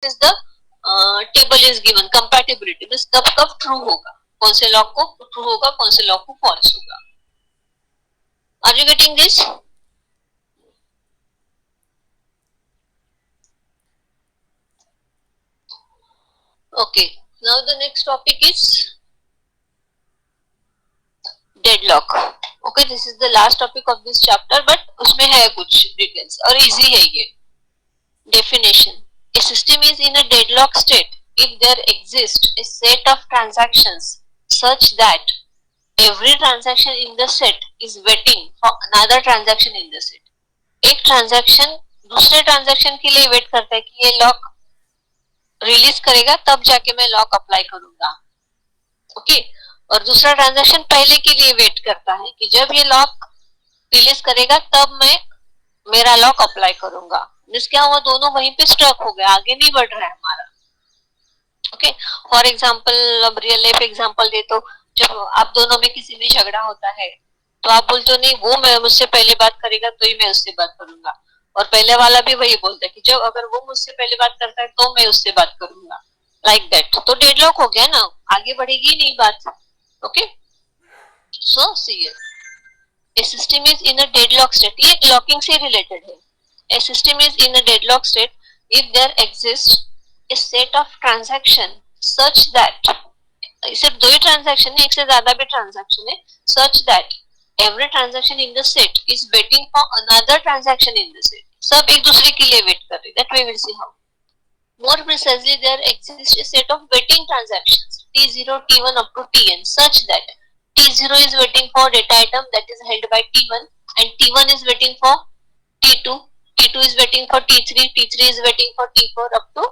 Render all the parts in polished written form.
is the table is given, compatibility means कब कब true होगा, कौन से लॉक को ट्रू होगा, कौन से लॉक को फॉल्स होगा. Are you getting this? Okay, now the next topic is deadlock. Okay, this is the last topic of this chapter, but उसमें है कुछ details और easy है ये. Definition: a system is in a deadlock state if there exists a set of transactions such that every transaction in the set is waiting for another transaction in the set. एक transaction दूसरे transaction के लिए wait करता है कि ये lock release करेगा तब जाके मैं लॉक अप्लाई करूंगा. ओके, और दूसरा ट्रांजैक्शन पहले के लिए वेट करता है कि जब ये लॉक रिलीज करेगा तब मैं मेरा लॉक अप्लाई करूंगा. मींस क्या हुआ, दोनों वहीं पे स्टक हो गए, आगे नहीं बढ़ रहा है हमारा. ओके, फॉर एग्जांपल, अब रियल लाइफ एग्जांपल दे तो जब आप दोनों में किसी में झगड़ा होता है तो आप बोलते हो नहीं वो मैं मुझसे पहले बात करेगा तो ही मैं उससे बात करूंगा, और पहले वाला भी वही बोलता है कि जब अगर वो मुझसे पहले बात करता है तो मैं उससे बात करूंगा, लाइक दैट. तो डेडलॉक हो गया ना, आगे बढ़ेगी नहीं बात. Okay, so see a system is in a deadlock state, ये लॉकिंग से रिलेटेड है. A system is in a deadlock state if there exist a set of transaction such that, सिर्फ दो ही ट्रांजैक्शन है, एक से ज्यादा भी ट्रांजैक्शन है, such that every transaction in the set is waiting for another transaction in the set. सब एक दूसरे के लिए वेट कर रहे हैं. That we will see how. More precisely, there exists a set of waiting transactions T0, T1 up to Tn such that T0 is waiting for data item that is held by T1 and T1 is waiting for T2, T2 is waiting for T3, T3 is waiting for T4 up to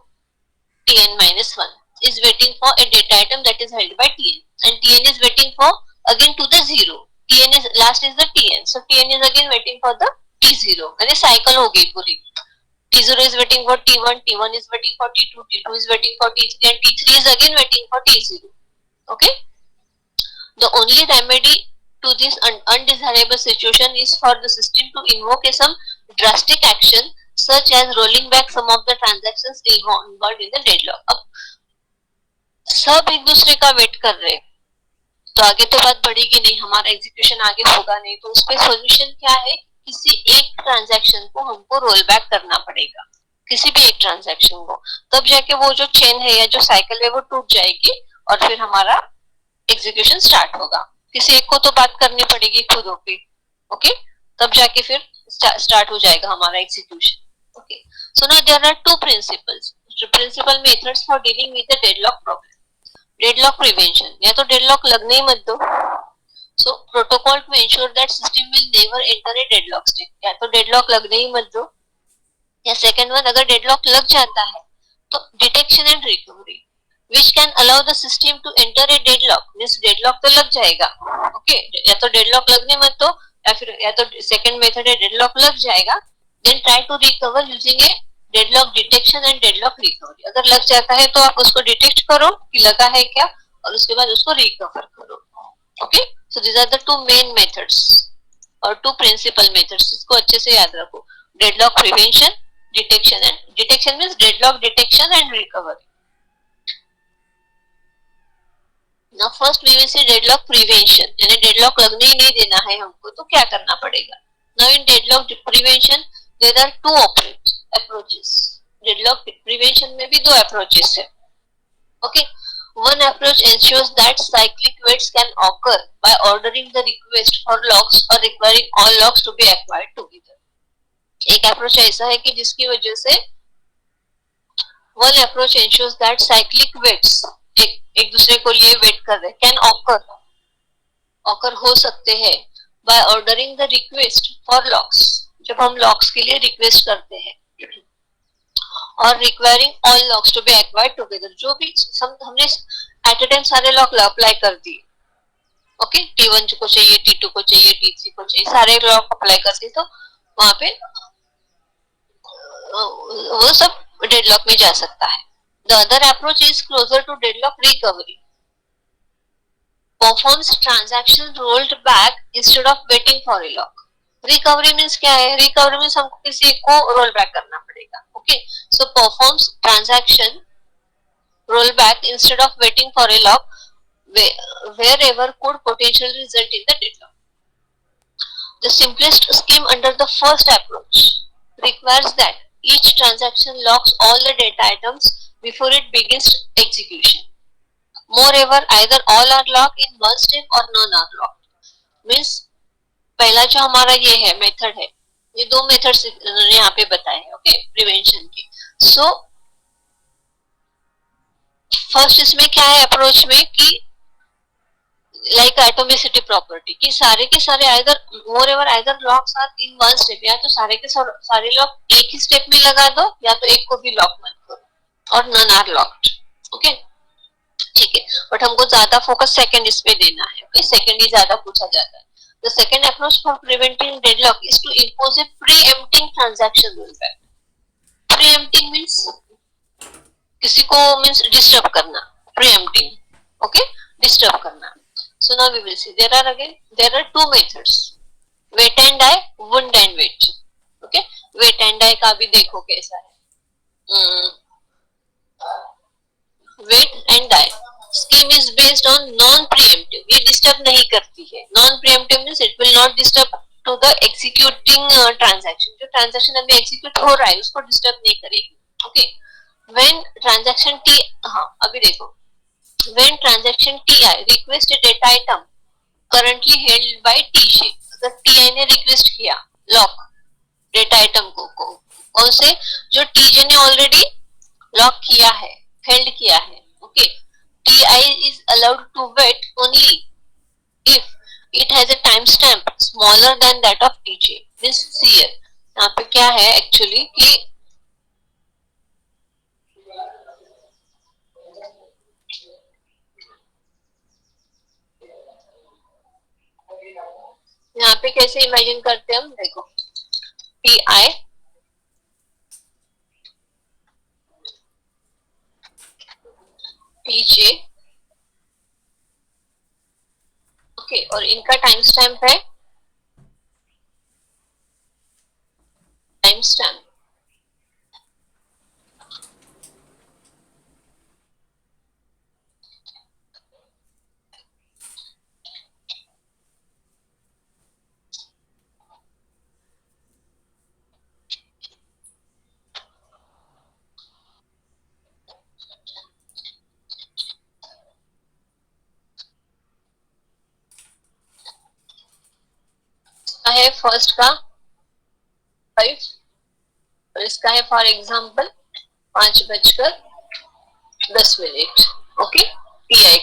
Tn minus 1 is waiting for a data item that is held by Tn and Tn is waiting for again to the 0. Tn is last is the Tn, so Tn is again waiting for the T0. यानी cycle हो गई पूरी. T0 is waiting for T1, T1 is waiting for T2, T2 is waiting for T3 and T3 is again waiting for T0. Okay, the only remedy to this undesirable situation is for the system to invoke some drastic action such as rolling back some of the transactions involved in the deadlock. अब सब एक दूसरे का wait कर रहे हैं तो आगे तो बात बढ़ेगी नहीं, हमारा एग्जीक्यूशन आगे होगा नहीं. तो उसपे सॉल्यूशन क्या है, किसी एक ट्रांजैक्शन को हमको रोल बैक करना पड़ेगा, किसी भी एक ट्रांजैक्शन को, तब जाके वो जो चेन है या जो साइकिल है वो टूट जाएगी और फिर हमारा एग्जीक्यूशन स्टार्ट होगा. किसी एक को तो बात करनी पड़ेगी खुद होके. ओके, तब जाके फिर स्टार्ट हो जाएगा हमारा execution. Okay, so now there are two principal methods for dealing with the deadlock problem. Deadlock prevention, या तो डेडलॉक लगने ही मत दो. So protocol to ensure that system will never enter a deadlock state, या तो डेडलॉक लगने ही मत दो. या सेकंड वन, अगर डेडलॉक लग जाता है तो detection and recovery which can allow the system to enter a deadlock. Means deadlock तो लग जाएगा. ओके, या तो डेडलॉक लगने मत दो या फिर या तो सेकंड मेथड है डेडलॉक लग जाएगा, then try to recover using a deadlock detection and deadlock recovery. अगर लग जाता है तो आप उसको डिटेक्ट करो कि लगा है क्या और उसके बाद उसको रिकवर करो. Okay, so these are the two main methods और टू प्रिंसिपल मेथड्स. इसको अच्छे से याद रखो. Deadlock prevention, detection means deadlock detection and recovery. Now first we will see deadlock prevention. यानी डेडलॉक लगने ही नहीं देना है हमको तो क्या करना पड़ेगा. Now in deadlock prevention there are two approaches. Deadlock prevention में भी दो अप्रोचेस है. Okay, one approach ensures that cyclic waits can occur by ordering the request for locks or requiring all locks to be acquired together. एक approach ऐसा है कि जिसकी वजह से one approach ensures that cyclic waits एक दूसरे को लिए वेट कर रहे कैन ऑकर हो सकते हैं by ordering the request for locks, जब हम लॉक्स के लिए रिक्वेस्ट करते हैं, और requiring all locks to be acquired together. जो भी हमने एट अ टाइम सारे लॉक अप्लाई कर दिए. ओके, T1 को चाहिए, T2 को चाहिए, T3 को चाहिए, सारे लॉक अप्लाई कर दिए तो वहां पे वो सब डेडलॉक में जा सकता है. The other approach is closer to deadlock recovery. Performs transaction rolled back instead of waiting for a lock. Recovery means क्या है? रिकवरी मीन्स हमको किसी को रोल बैक करना पड़ेगा. Okay, so performs transaction roll back instead of waiting for a lock wherever could potentially result in the deadlock. The simplest scheme under the first approach requires that each transaction locks all the data items before it begins execution. Moreover, either all are locked in one step or none are locked. Means पहला जो हमारा ये है method है, ये दो methods यहाँ पे बताए हैं. ओके, प्रिवेंशन के. सो फर्स्ट इसमें क्या है अप्रोच में कि लाइक एटोमिसिटी प्रॉपर्टी कि सारे के सारे either moreover either locks are in one step, या तो सारे के सारे लॉक एक ही स्टेप में लगा दो या तो एक को भी लॉक मत करो, और नन आर लॉक्ड. ओके, ठीक है, बट हमको ज्यादा फोकस सेकंड इस पे देना है. ओके, सेकंड ही ज्यादा पूछा जाता है. The second approach for preventing deadlock is to impose a preempting transaction rollback. Preempting means किसी को मींस डिस्टर्ब करना. प्रीएम्प्टिंग, ओके, डिस्टर्ब करना. So now we will see there are two methods, wait and die, wound and wait. Okay, wait and die का भी देखो कैसा है. Wait and die scheme is based on non-preemptive. ये disturb नहीं करती है. Non-preemptive means it will not disturb to the executing transaction. जो transaction अभी execute हो रहा है उसको disturb नहीं करेगी. Okay, when transaction T, हाँ अभी देखो, when transaction TI request a data item currently held by TJ, अगर TI ने request किया lock data item को कौन से, जो TJ ने already lock किया है, held किया है. Okay, TI is allowed to wait only if it has a timestamp smaller than that of TJ. This here यहाँ पे क्या है actually कि यहाँ पे कैसे इमेजिन करते हैं हम, देखो TI TJ, ओके, और इनका टाइम स्टैम्प है टाइम स्टैम्प है फर्स्ट का 5 और इसका है फॉर एग्जांपल 5:10 ओके, टीआई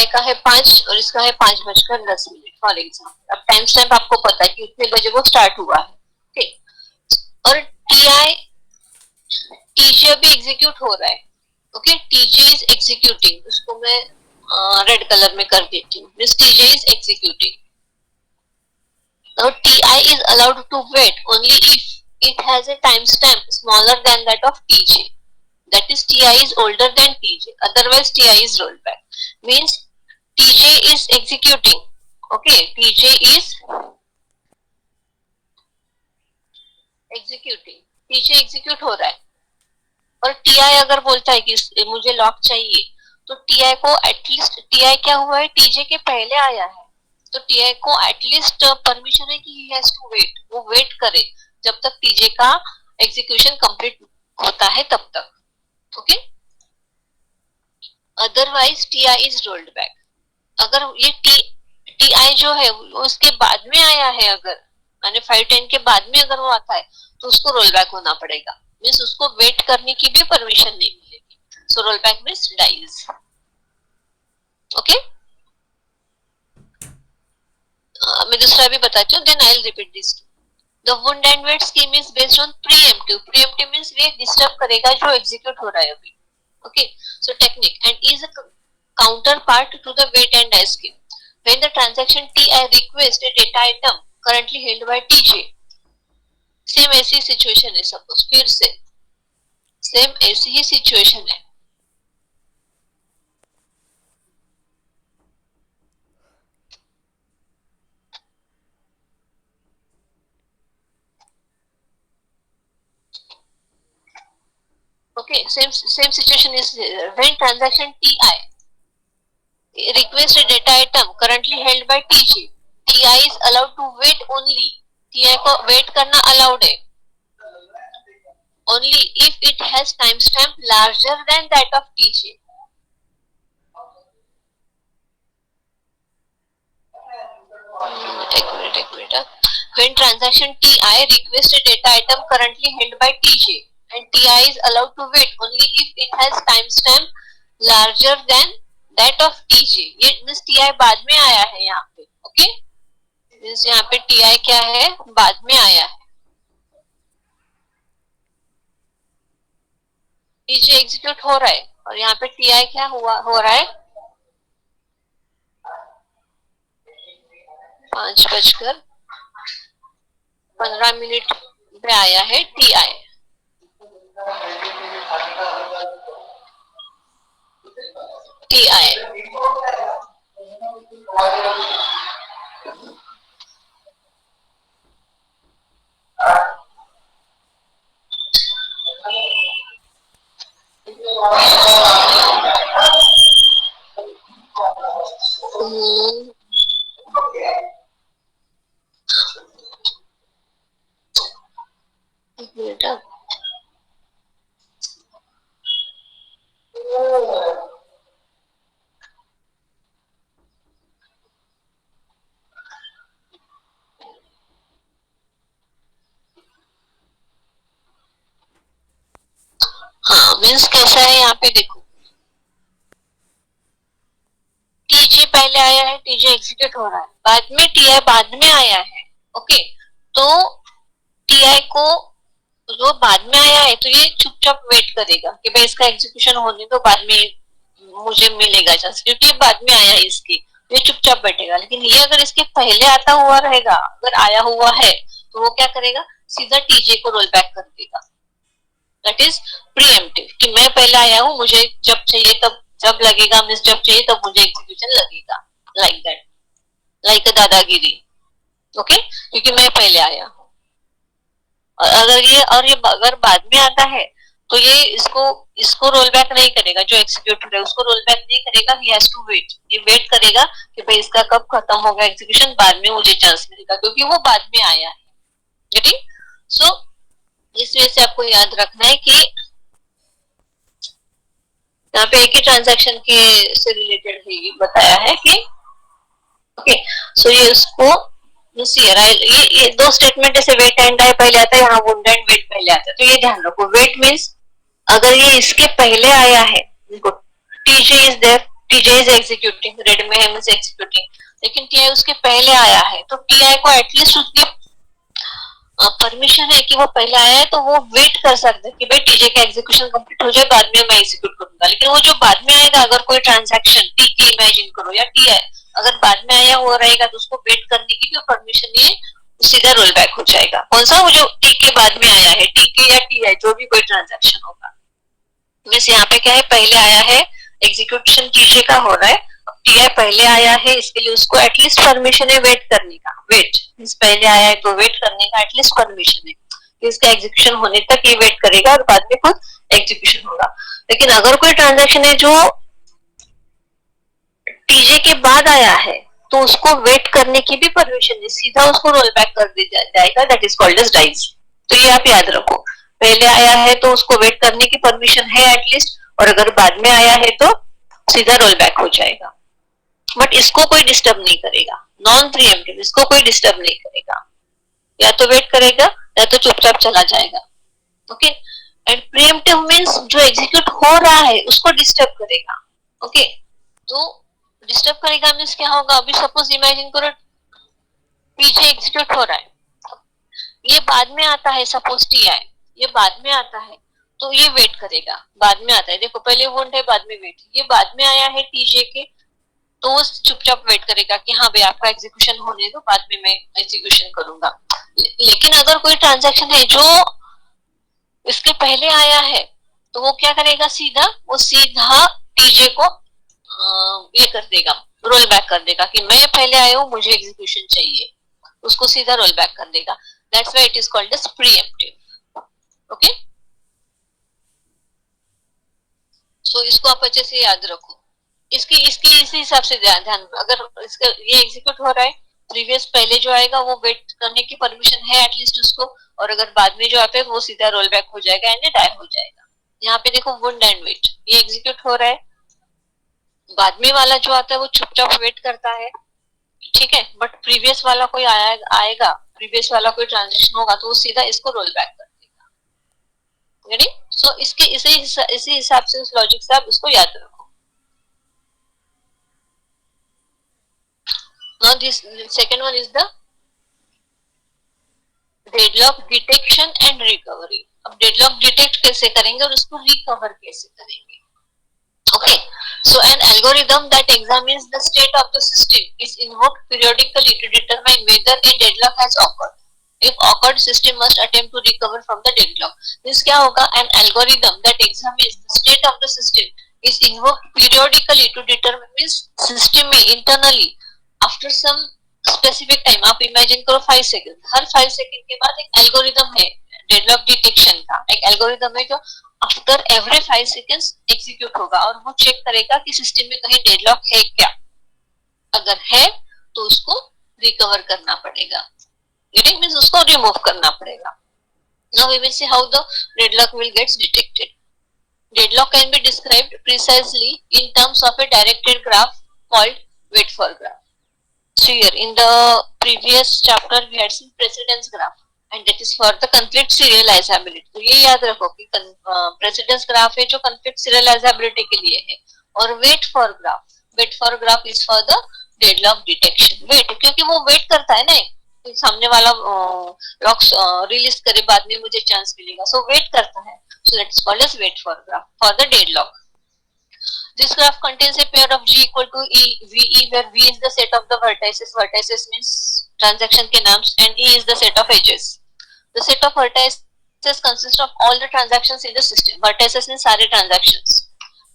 का है 5 और इसका है 5:10 फॉर एग्जांपल. अब टाइम स्टैम्प आपको पता है कि उतने बजे वो स्टार्ट हुआ है. ओके, और टीआई टीजे भी एग्जीक्यूट हो रहा है. ओके, टीजे इज एग्जीक्यूटिंग, उसको मैं रेड कलर में कर देती हूँ. This TJ is executing. Now TI is allowed to wait only if it has a timestamp smaller than that of TJ. That is TI is older than TJ. Otherwise TI is rolled back. Means TJ is executing. Okay, TJ is executing. TJ execute हो रहा है और TI अगर बोलता है कि मुझे lock चाहिए तो TI को एटलीस्ट, TI क्या हुआ है, TJ के पहले आया है तो TI को एटलीस्ट परमिशन है कि he has to wait, वो वेट करे जब तक TJ का एग्जीक्यूशन कंप्लीट होता है तब तक. Okay, otherwise TI is rolled back. अगर ये TI जो है वो उसके बाद में आया है, अगर माने 5:10 के बाद में अगर वो आता है तो उसको रोल बैक होना पड़ेगा. मीन्स उसको वेट करने की भी परमिशन नहीं मिलेगी. So roll back means dies. Okay, मैं दूसरा भी बताती हूँ, then I will repeat this. The wound and wait scheme is based on preemptive. Preemptive means ये डिस्टर्ब करेगा जो एग्जीक्यूट हो रहा है अभी. Okay, so technique and is a counterpart to the wait and die scheme. When the transaction TI requests a data item currently held by TJ, same ऐसी situation है. Suppose फिर से सेम ऐसी ही सिचुएशन है. Okay, same situation is when transaction Ti request a data item currently held by Tj. Ti is allowed to wait only. Ti को wait करना allowed है only if it has timestamp larger than that of Tj. एक minute when transaction Ti requests a data item currently held by Tj and Ti is allowed to wait only if it has timestamp larger than that of Tj. ये means Ti बाद में आया है यहाँ पे, okay means यहाँ पे Ti क्या है, बाद में आया है. Tj एग्जीक्यूट हो रहा है और यहाँ पे Ti क्या हुआ हो रहा है, 5:15 पे आया है Ti. हाँ मीन्स कैसा है यहाँ पे देखो, टीजे पहले आया है, टीजे एग्जीक्यूट हो रहा है, बाद में टीआई बाद में आया है. ओके तो टीआई को जो बाद में आया है तो ये चुपचाप वेट करेगा कि भाई इसका एग्जीक्यूशन होने तो बाद में मुझे मिलेगा चांस, क्योंकि बाद में आया है इसकी, ये चुपचाप बैठेगा. लेकिन ये अगर इसके पहले आता हुआ रहेगा, अगर आया हुआ है तो वो क्या करेगा, सीधा टीजे को रोल बैक कर देगा. दैट इज प्रीएम्प्टिव कि मैं पहले आया हूँ, मुझे जब चाहिए तब जब लगेगा, मीन्स जब चाहिए तब मुझे एग्जीक्यूशन लगेगा, लाइक दैट, लाइक दादागिरी. ओके क्योंकि मैं पहले आया हूँ. और अगर ये अगर बाद में आता है तो ये इसको रोल बैक नहीं करेगा, जो एग्जीक्यूट है उसको रोल बैक नहीं करेगा. ही हैज टू वेट, ये वेट करेगा कि भाई इसका कब खत्म होगा एग्जीक्यूशन, बाद में मुझे चांस मिलेगा क्योंकि वो बाद में आया है. गेटिंग? सो इस वजह से आपको याद रखना है कि यहाँ पे एक ही ट्रांजैक्शन के से रिलेटेड ही बताया है कि ओके सो ये उसको ये दो स्टेटमेंट ऐसे वेट एंड आई पहले आता है, यहाँ वुंड एंड वेट पहले आता है. तो ये ध्यान रखो, वेट मीन्स अगर ये इसके पहले आया है, देखो TJ is there, TJ is executing, red में है मींस एग्जीक्यूटिंग, लेकिन टीआई उसके पहले आया है तो टीआई को एटलीस्ट उसकी परमिशन है कि वो पहले आया है तो वो वेट कर सकते हैं कि भाई टीजे का एग्जीक्यूशन कंप्लीट हो जाए, बाद में मैं एग्जीक्यूट करूंगा. लेकिन वो जो बाद में आएगा, अगर कोई ट्रांजैक्शन टी के इमेजिन करो या टी है, अगर बाद में आया हुआ रहेगा तो उसको वेट करने की भी परमिशन ये सीधा रोल बैक हो जाएगा. कौन सा, वो जो टी के बाद में आया है, टी के या टी है, जो भी कोई ट्रांजैक्शन होगा. मीन्स यहाँ पे क्या है, पहले आया है, एग्जीक्यूशन टीजे का हो रहा है, टीआई पहले आया है, इसके लिए उसको एटलीस्ट परमिशन है वेट करने का. वेट मींस पहले आया है तो वेट करने का एटलीस्ट परमिशन है कि इसका एग्जीक्यूशन होने तक ये वेट करेगा और बाद में खुद एग्जीक्यूशन होगा. लेकिन अगर कोई ट्रांजैक्शन है जो टीजे के बाद आया है तो उसको वेट करने की भी परमिशन है, सीधा उसको रोल बैक कर दिया जाएगा. That is called as dies. तो ये आप याद रखो, पहले आया है तो उसको वेट करने की परमिशन है एटलीस्ट, और अगर बाद में आया है तो सीधा रोल बैक हो जाएगा. बट इसको कोई डिस्टर्ब नहीं करेगा, नॉन प्रीएम्प्टिव, इसको कोई डिस्टर्ब नहीं करेगा, या तो वेट करेगा या तो चुपचाप चला जाएगा. ओके एंड प्रीएम्प्टिव मींस जो एग्जीक्यूट हो रहा है उसको डिस्टर्ब करेगा. ओके तो डिस्टर्ब करेगा मींस क्या होगा, अभी सपोज इमेजिन करो पीछे एग्जीक्यूट हो रहा है, ये बाद में आता है, सपोज टीआई ये बाद में आता है तो ये वेट करेगा, बाद में आता है, देखो पहले वोंट है बाद में वेट, ये बाद में आया है टीजे के तो वो चुपचाप वेट करेगा कि हाँ भाई आपका एग्जीक्यूशन होने दो, बाद में मैं एग्जीक्यूशन करूंगा. लेकिन अगर कोई ट्रांजैक्शन है जो इसके पहले आया है तो वो क्या करेगा, वो सीधा टीजे को ये कर देगा, रोल बैक कर देगा कि मैं पहले आया हूँ, मुझे एग्जीक्यूशन चाहिए, उसको सीधा रोल बैक कर देगा. That's why it is called as preemptive. Okay so इसको आप अच्छे से याद रखो। इसकी इसकी इसी हिसाब से ध्यान, अगर इसका ये एग्जीक्यूट हो रहा है, प्रीवियस पहले जो आएगा वो वेट करने की परमिशन है एटलीस्ट उसको, और अगर बाद में जो आता है वो सीधा रोल बैक हो जाएगा एंड डाई हो जाएगा। यहाँ पे देखो वुंड एंड वेट, ये एग्जीक्यूट हो रहा है, बाद में वाला जो आता है वो चुपचाप वेट करता है, ठीक है, बट प्रीवियस वाला कोई आएगा, प्रीवियस वाला कोई ट्रांजेक्शन होगा तो वो सीधा इसको रोल बैक कर देगा। रेडी? सो इसके इसी हिसाब से उस लॉजिक से आप इसको याद रखो। Now this second one is the deadlock detection and recovery. अब डेडलॉक डिटेक्ट कैसे करेंगे और उसको रिकवर कैसे करेंगे। Okay, so an algorithm that examines the state of the system is invoked periodically to determine whether a deadlock has occurred. If occurred, system must attempt to recover from the deadlock. This क्या होगा? An algorithm that examines the state of the system is invoked periodically to determine, means system में internally after some specific time, आप imagine करो 5 second, हर 5 second के बाद एक algorithm है deadlock detection का, एक एल्गोरिदम है जो आफ्टर एवरी 5 सेकंड्स एग्जीक्यूट होगा और वो चेक करेगा कि सिस्टम में कहीं डेडलॉक है क्या, अगर है तो उसको रिकवर करना पड़ेगा, इट मींस उसको रिमूव करना पड़ेगा। Now we will see how the deadlock will gets detected. Deadlock can be described precisely in terms of a directed graph called wait for graph. So here in the previous chapter we had seen precedence graph and that is for the conflict serializability। तो ये याद रखो कि precedence graph है जो conflict serializability के लिए है, और wait for graph is for the deadlock detection। wait क्योंकि वो wait करता है ना, तो सामने वाला लॉक्स रिलीज करे बाद में मुझे चांस मिलेगा, so wait करता है, so that is called as wait for graph for the deadlock। This graph contains a pair of G equal to VE where V is the set of the vertices, vertices means transaction के names, and E is the set of edges। The set of vertices consists of all the transactions in the system। vertices means सारे transactions।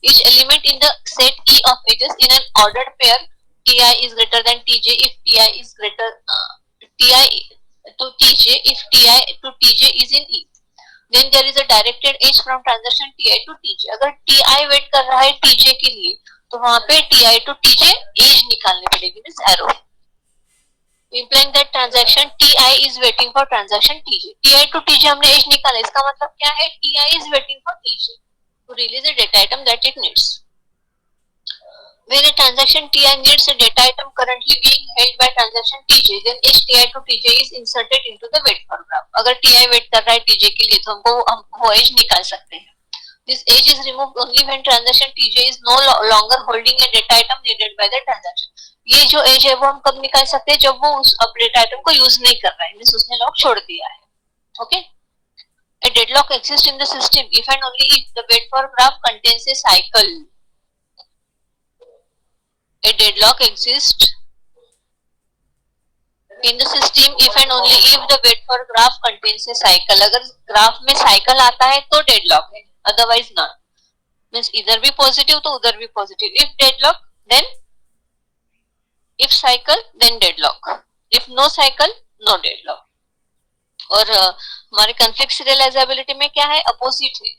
Each element in the set E of edges in an ordered pair Ti is greater than Tj if Ti is greater Ti to Tj if Ti to Tj is in E। Then there is a directed edge from transaction Ti to Tj। अगर Ti wait कर रहा है Tj के लिए तो वहां पे Ti to Tj as निकालनी पड़ेगी, means arrow, implying that transaction Ti is waiting for transaction Tj। Ti to Tj हमने एज निकाला, इसका मतलब क्या है? Ti is waiting for Tj to release a data item that it needs। When a transaction Ti needs a data item currently being held by transaction Tj, then edge Ti to Tj is inserted into the wait for graph। अगर Ti wait कर रहा है Tj के लिए तो हम वो as निकाल सकते हैं। This edge is removed only when transaction Tj is no longer holding a data item needed by the transaction। ये जो एज है वो हम कब निकाल सकते हैं? जब वो उस डेटा आइटम को यूज नहीं कर रहा है, मींस उसने लॉक छोड़ दिया है। Okay, a deadlock exists in the system if and only if the wait for graph contains a cycle। A deadlock exists in the system if and only if the wait for graph contains a cycle। अगर graph में cycle आता है तो deadlock है, otherwise not, means इधर भी positive तो उधर भी positive. If deadlock then if cycle then deadlock, if no cycle no deadlock। और हमारे conflict serializability में क्या है? अपोजिट है,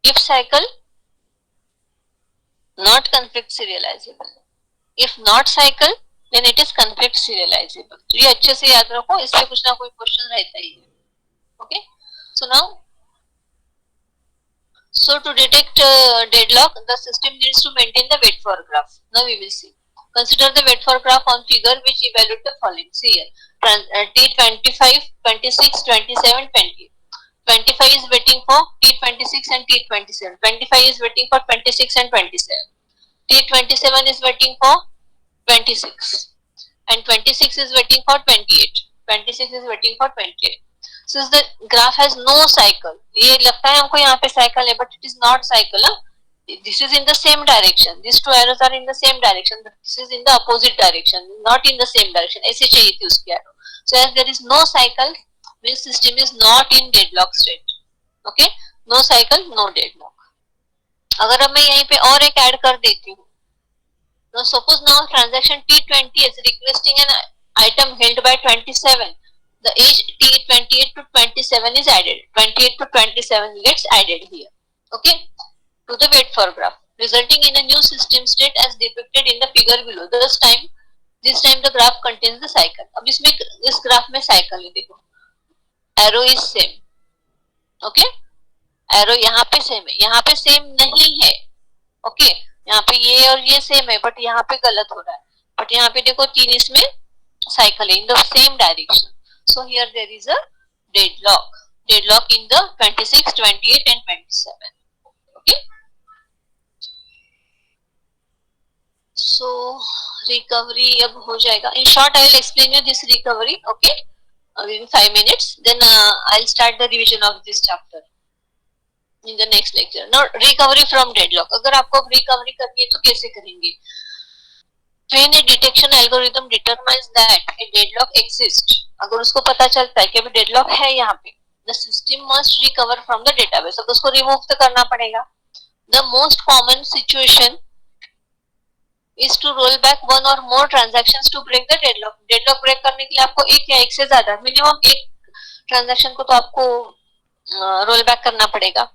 if cycle not conflict serializable, if not cycle then it is conflict serializable। तो ये अच्छे से याद रखो, इससे कुछ ना कोई क्वेश्चन रहता ही है। Okay, so now so to detect deadlock the system needs to maintain the wait for graph। Now we will see, consider the wait for graph on figure which evaluate the following। See here, T25, 26, 27, 20। 25 is waiting for T26 and T27। 25 is waiting for 26 and 27। T27 is waiting for 26 and 26 is waiting for 28। 26 is waiting for 28। Since the graph has no cycle, ये लगता है हमको यहाँ पे cycle है, but it is not cycle। This is in the same direction, these two arrows are in the same direction, but this is in the opposite direction, not in the same direction। ऐसे चाहिए थी उसकी arrow। So as there is no cycle, means system is not in deadlock state। Okay, no cycle no deadlock। अगर अब मैं यहीं पे और एक ऐड कर देती हूँ, now suppose now transaction T20 is requesting an item held by 27, the age T28 to 27 is added, 28 to 27 gets added here, okay, to the wait for graph। resulting in a new system state as depicted in the figure below. This time the graph contains the cycle. अब इसमें इस graph में cycle है, देखो arrow is same, okay arrow यहाँ पे same है, यहाँ पे सेम नहीं है, ओके यहाँ पे ये और ये सेम है बट यहाँ पे गलत हो रहा है, बट यहाँ पे देखो 3 इसमें साइकिल है in the same direction. So here there is a deadlock in the 26, 28 and 27. Okay. So recovery अब हो जाएगा. In short, I will explain you this recovery. Okay. In 5 minutes. Then I'll start the revision of this chapter in the next lecture. Now recovery from deadlock. अगर आपको recovery करनी है तो कैसे करेंगे? When a detection algorithm determines that a deadlock exists, अगर उसको पता चलता है कि अभी deadlock है यहाँ पे, the system must recover from the database. अब उसको remove तो करना पड़ेगा. The most common situation is to roll back one or more transactions to break the deadlock. Deadlock break करने के लिए आपको एक या एक से ज्यादा मिनिमम एक ट्रांजैक्शन को तो आपको रोल बैक करना पड़ेगा.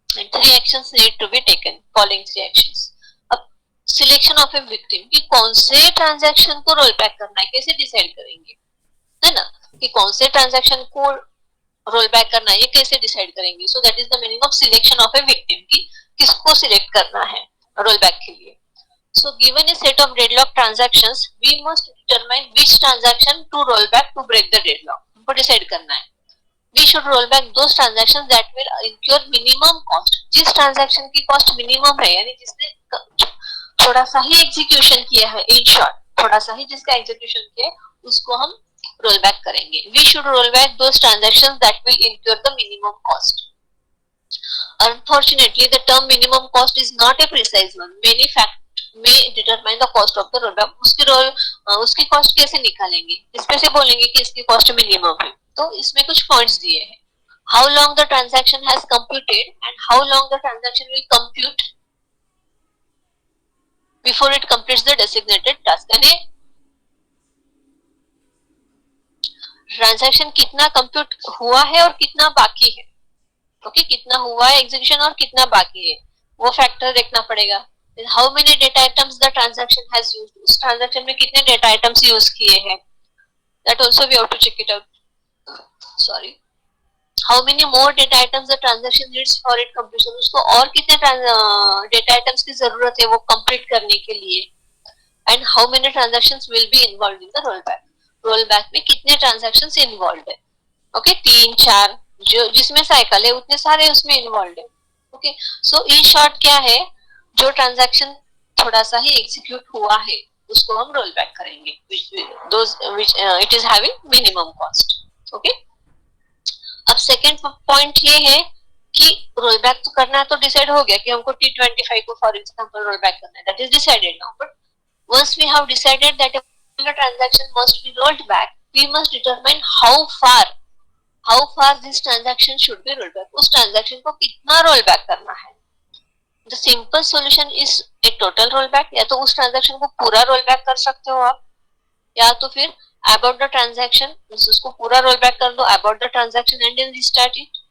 And 3 actions need to be taken. Following 3 actions. अब सिलेक्शन ऑफ ए विक्टिम कि कौन से ट्रांजैक्शन को रोल बैक करना है कैसे डिसाइड करेंगे, है ना, कि कौन से ट्रांजैक्शन को रोल बैक करना है ये कैसे डिसाइड करेंगे. So that is the meaning of selection of a victim कि किसको सिलेक्ट करना है रोल बैक के लिए. So given a set of deadlock transactions, we must determine which transaction to roll back to break the deadlock. हमको decide करना है. We should roll back those transactions that will incur minimum cost. जिस transaction की cost minimum है यानी जिसने थोड़ा सा ही एग्जीक्यूशन किया है, इन शॉर्ट थोड़ा सा ही जिसका एग्जीक्यूशन किया है उसको हम रोल बैक करेंगे. We should roll back those transactions that will incur the minimum cost. Unfortunately, the term minimum cost is not a precise one. Many factors may determine the cost of the rollback. उसकी cost कैसे निकालेंगे, इस पे से बोलेंगे कि इसकी cost minimum है. तो इसमें कुछ पॉइंट्स दिए हैं. How long the transaction has computed and how long the transaction will compute before it completes the designated task. यानी ट्रांजैक्शन कितना कंप्यूट हुआ है और कितना बाकी है, ओके कितना हुआ है एग्जीक्यूशन और कितना बाकी है वो फैक्टर देखना पड़ेगा. How many data items the transaction has used, उस ट्रांजैक्शन में कितने डेटा आइटम्स यूज किए हैं, that also we have to check it out. Sorry. How many more data items the transaction needs for its completion, उसको और कितने data items की जरूरत है वो कंप्लीट करने के लिए. And how many transactions will be involved in the rollback. Rollback में कितने ट्रांजैक्शंस इन्वॉल्व है, ओके 3-4 जो जिसमें साइकिल है उतने सारे उसमें इन्वॉल्व है. ओके सो इन शॉर्ट क्या है, जो ट्रांजैक्शन थोड़ा सा ही एग्जीक्यूट हुआ है उसको हम रोल बैक करेंगे which it is having minimum cost. Okay अब सेकंड पॉइंट ये है कि रोल बैक तो करना तो डिसाइड हो गया कि हमको T25 को फॉर एग्जांपल रोल बैक करना है, that is decided now. But once we have decided that a transaction must be rolled back, we must determine how far this transaction should be rolled back. उस transaction को कितना role back करना है. The simple solution is a total rollback. या तो उस transaction को पूरा रोल बैक कर सकते हो आप, या तो फिर about the transaction उसको पूरा रोल बैक कर दो about the transaction and then restart it.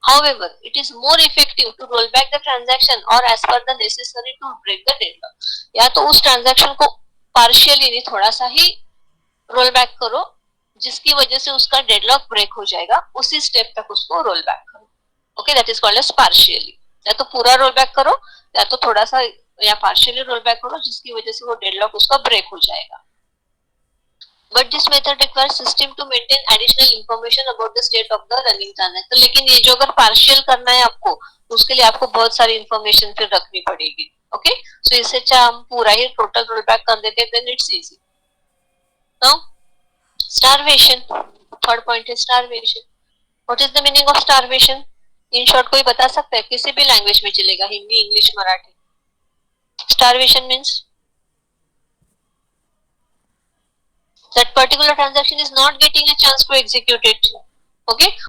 However, it is more effective to roll back the transaction or as per the necessary to break the deadlock. या तो उस transaction को partially नहीं थोड़ा सा ही रोल बैक करो जिसकी वजह से उसका डेडलॉक ब्रेक हो जाएगा, उसी स्टेप तक उसको रोल बैक करो. Okay that is called as partially. या तो पूरा रोल बैक करो या तो थोड़ा सा या पार्शियली रोल बैक करो जिसकी वजह से वो डेडलॉक उसका ब्रेक हो जाएगा. But this method requires system to maintain additional information about the state of the running transaction. तो लेकिन ये जो अगर पार्शियल करना है आपको उसके लिए आपको बहुत सारी इंफॉर्मेशन फिर रखनी पड़ेगी. ओके सो इससे अच्छा हम पूरा ही टोटल रोल बैक कर देते हैं, then it's easy. Now starvation, third point is starvation. What is the meaning of starvation? In short कोई बता सकता है, किसी भी लैंग्वेज में चलेगा, Hindi English Marathi. Starvation means that particular transaction is not getting a chance to execute it. Okay